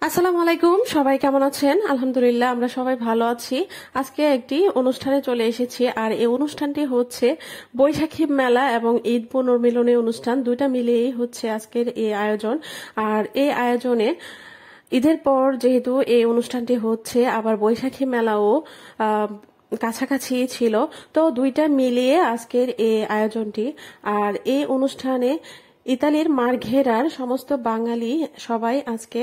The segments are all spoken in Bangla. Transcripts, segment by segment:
আসসালামু আলাইকুম, সবাই কেমন আছেন? আলহামদুলিল্লাহ আমরা সবাই ভালো আছি। আজকে একটি অনুষ্ঠানে চলে এসেছি, আর এই অনুষ্ঠানটি হচ্ছে বৈশাখী মেলা এবং ঈদ পুনর্মিলনী অনুষ্ঠান, দুইটা মিলিয়েই হচ্ছে আজকের এই আয়োজন। আর এই আয়োজনে ঈদের পর যেহেতু এই অনুষ্ঠানটি হচ্ছে, আবার বৈশাখী মেলাও কাছাকাছি ছিল, তো দুইটা মিলিয়ে আজকের এই আয়োজনটি। আর এই অনুষ্ঠানে ইতালির মার্ঘেরার সমস্ত বাঙালি সবাই আজকে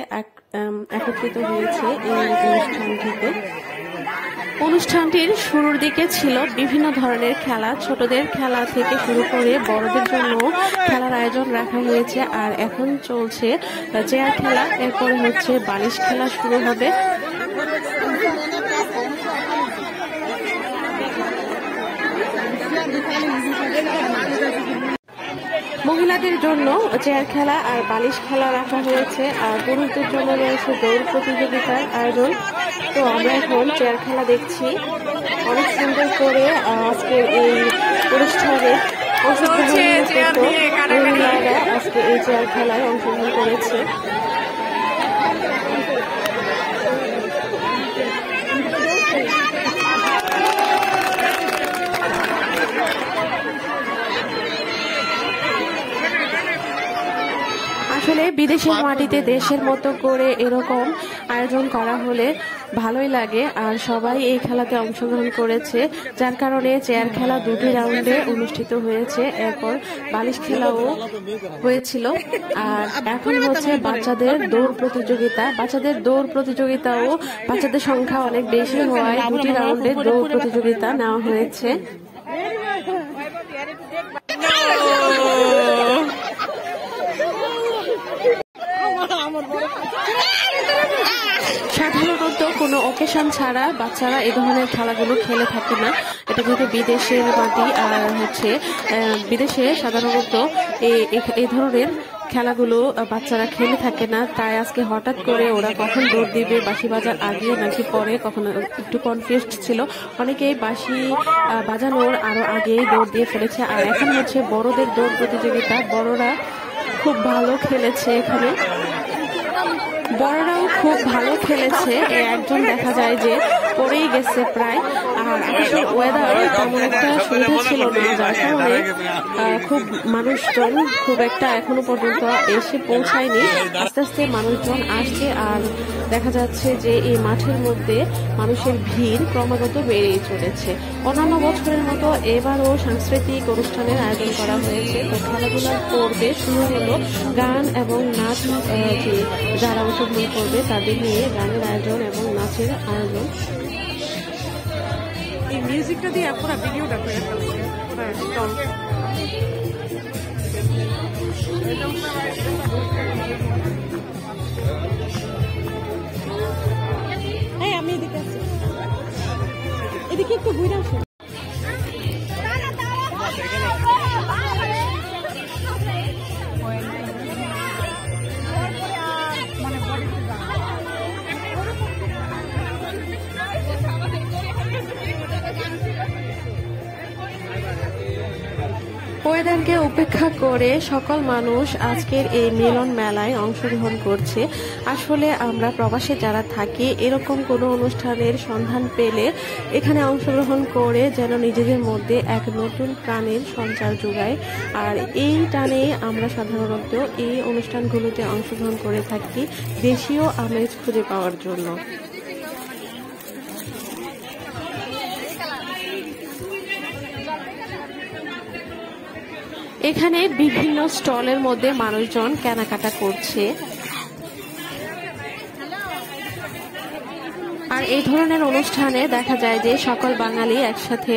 একত্রিত হয়েছে এই অনুষ্ঠানটিতে। অনুষ্ঠানটির শুরুর দিকে ছিল বিভিন্ন ধরনের খেলা, ছোটদের খেলা থেকে শুরু করে বড়দের জন্য খেলার আয়োজন রাখা হয়েছে। আর এখন চলছে চেয়ার খেলা, এরপরে হচ্ছে বালিশ খেলা শুরু হবে। মহিলাদের জন্য চেয়ার খেলা আর বালিশ খেলা রাখা হয়েছে, আর পুরুষদের জন্য রয়েছে দৌড় প্রতিযোগিতার আয়োজন। তো আমরা এখন চেয়ার খেলা দেখছি। অনেক সুন্দর করে আজকের এই অনুষ্ঠানে মহিলারা আজকে এই চেয়ার খেলায় অংশগ্রহণ করেছে। আসলে বিদেশের মাটিতে দেশের মতো করে এরকম আয়োজন করা হলে ভালোই লাগে, আর সবাই এই খেলাতে অংশগ্রহণ করেছে, যার কারণে চেয়ার খেলা দুটি রাউন্ডে অনুষ্ঠিত হয়েছে, এরপর বালিশ খেলাও হয়েছিল। আর এখন হচ্ছে বাচ্চাদের দৌড় প্রতিযোগিতা। বাচ্চাদের দৌড় প্রতিযোগিতাও বাচ্চাদের সংখ্যা অনেক বেশি হওয়ায় দুটি রাউন্ডে দৌড় প্রতিযোগিতা নেওয়া হয়েছে। সাধারণত কোনো অকেশন ছাড়া বাচ্চারা এই ধরনের খেলাগুলো খেলে থাকে না। এটা যেহেতু বিদেশের মাটি, আর হচ্ছে বিদেশে সাধারণত এই ধরনের খেলাগুলো বাচ্চারা খেলে থাকে না, তাই আজকে হঠাৎ করে ওরা কখন দৌড় দিবে, বাঁশি বাজার আগে নাকি পরে, কখনো একটু কনফিউজড ছিল। অনেকেই বাঁশি বাজানোর আরো আগেই দৌড় দিয়ে ফেলেছে। আর এখন হচ্ছে বড়দের দৌড় প্রতিযোগিতা। বড়রা খুব ভালো খেলেছে, এখানে বড়রাও খুব ভালো খেলেছে। একজন দেখা যায় যে পড়েই গেছে প্রায়। আর আকাশের ওয়েদার তেমন একটা সুবিধা ছিল না, যার কারণে খুব মানুষজন খুব একটা এখনো পর্যন্ত এসে পৌঁছায়নি। আস্তে আস্তে মানুষজন আসছে, আর দেখা যাচ্ছে যে এই মাঠের মধ্যে মানুষের ভিড় ক্রমাগত বেড়েই চলেছে। অন্যান্য বছরের মতো এবারও সাংস্কৃতিক অনুষ্ঠানের আয়োজন করা হয়েছে। তো খেলাধুলার পর্বে শুরু হলো গান এবং নাচ, যারা অংশগ্রহণ করবে তাদের নিয়ে গানের আয়োজন এবং নাচের আয়োজন। এই মিউজিকটা দিয়ে পুরো ভিডিওটা করে ফেলছে। আমি এদিকে আছি, এদিকে একটু ঘুরে আসো। ওয়েদারকে উপেক্ষা করে সকল মানুষ আজকের এই মিলন মেলায় অংশগ্রহণ করছে। আসলে আমরা প্রবাসে যারা থাকি, এরকম কোনো অনুষ্ঠানের সন্ধান পেলে এখানে অংশগ্রহণ করে যেন নিজেদের মধ্যে এক নতুন প্রাণের সঞ্চার যোগায়। আর এই টানে আমরা সাধারণত এই অনুষ্ঠানগুলোতে অংশগ্রহণ করে থাকি দেশীয় আমেজ খুঁজে পাওয়ার জন্য। এখানে বিভিন্ন স্টলের মধ্যে মানুষজন কেনাকাটা করছে। আর এই ধরনের অনুষ্ঠানে দেখা যায় যে সকল বাঙালি একসাথে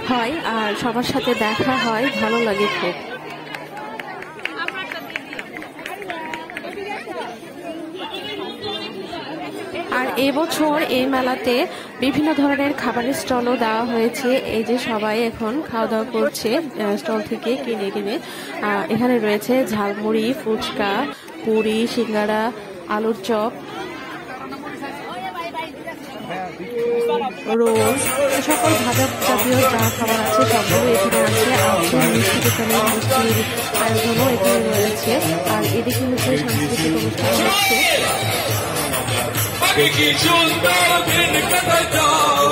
হয়, আর সবার সাথে দেখা হয়, ভালো লাগে খুব। আর এবছর এই মেলাতে বিভিন্ন ধরনের খাবারের স্টলও দেওয়া হয়েছে। এই যে সবাই এখন খাওয়া দাওয়া করছে স্টল থেকে কিনে কিনে। এখানে রয়েছে ঝালমুড়ি, ফুচকা, পুরি, সিঙ্গাড়া, আলুর চপ, রোল, সকল ভাজা জাতীয় যা খাবার আছে সবগুলো এখানে আছে। মিষ্টি দোকানে মিষ্টির আয়োজনও এখানে রয়েছে। আর এদিকে হচ্ছে সাংস্কৃতিক অনুষ্ঠান হচ্ছে। আগে কিছু দিন কাটাই যাও,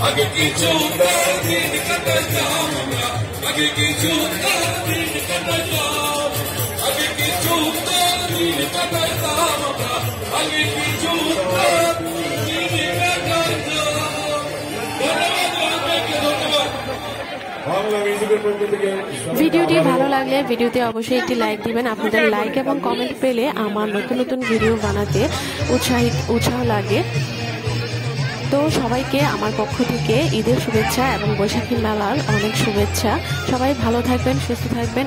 আগে কিছু দিন কাটাই যাও, আগে কিছু দিন কাটাই যাও, আগে কিছু দিন কাটাই যাও, আগে কিছু দিন কাটাই যাও। ভিডিওটি ভালো লাগলে ভিডিওতে অবশ্যই একটি লাইক দিবেন। আপনাদের লাইক এবং কমেন্ট পেলে আমার নতুন নতুন ভিডিও বানাতে উৎসাহ লাগে। তো সবাইকে আমার পক্ষ থেকে ঈদের শুভেচ্ছা এবং বৈশাখী মেলার অনেক শুভেচ্ছা। সবাই ভালো থাকবেন, সুস্থ থাকবেন।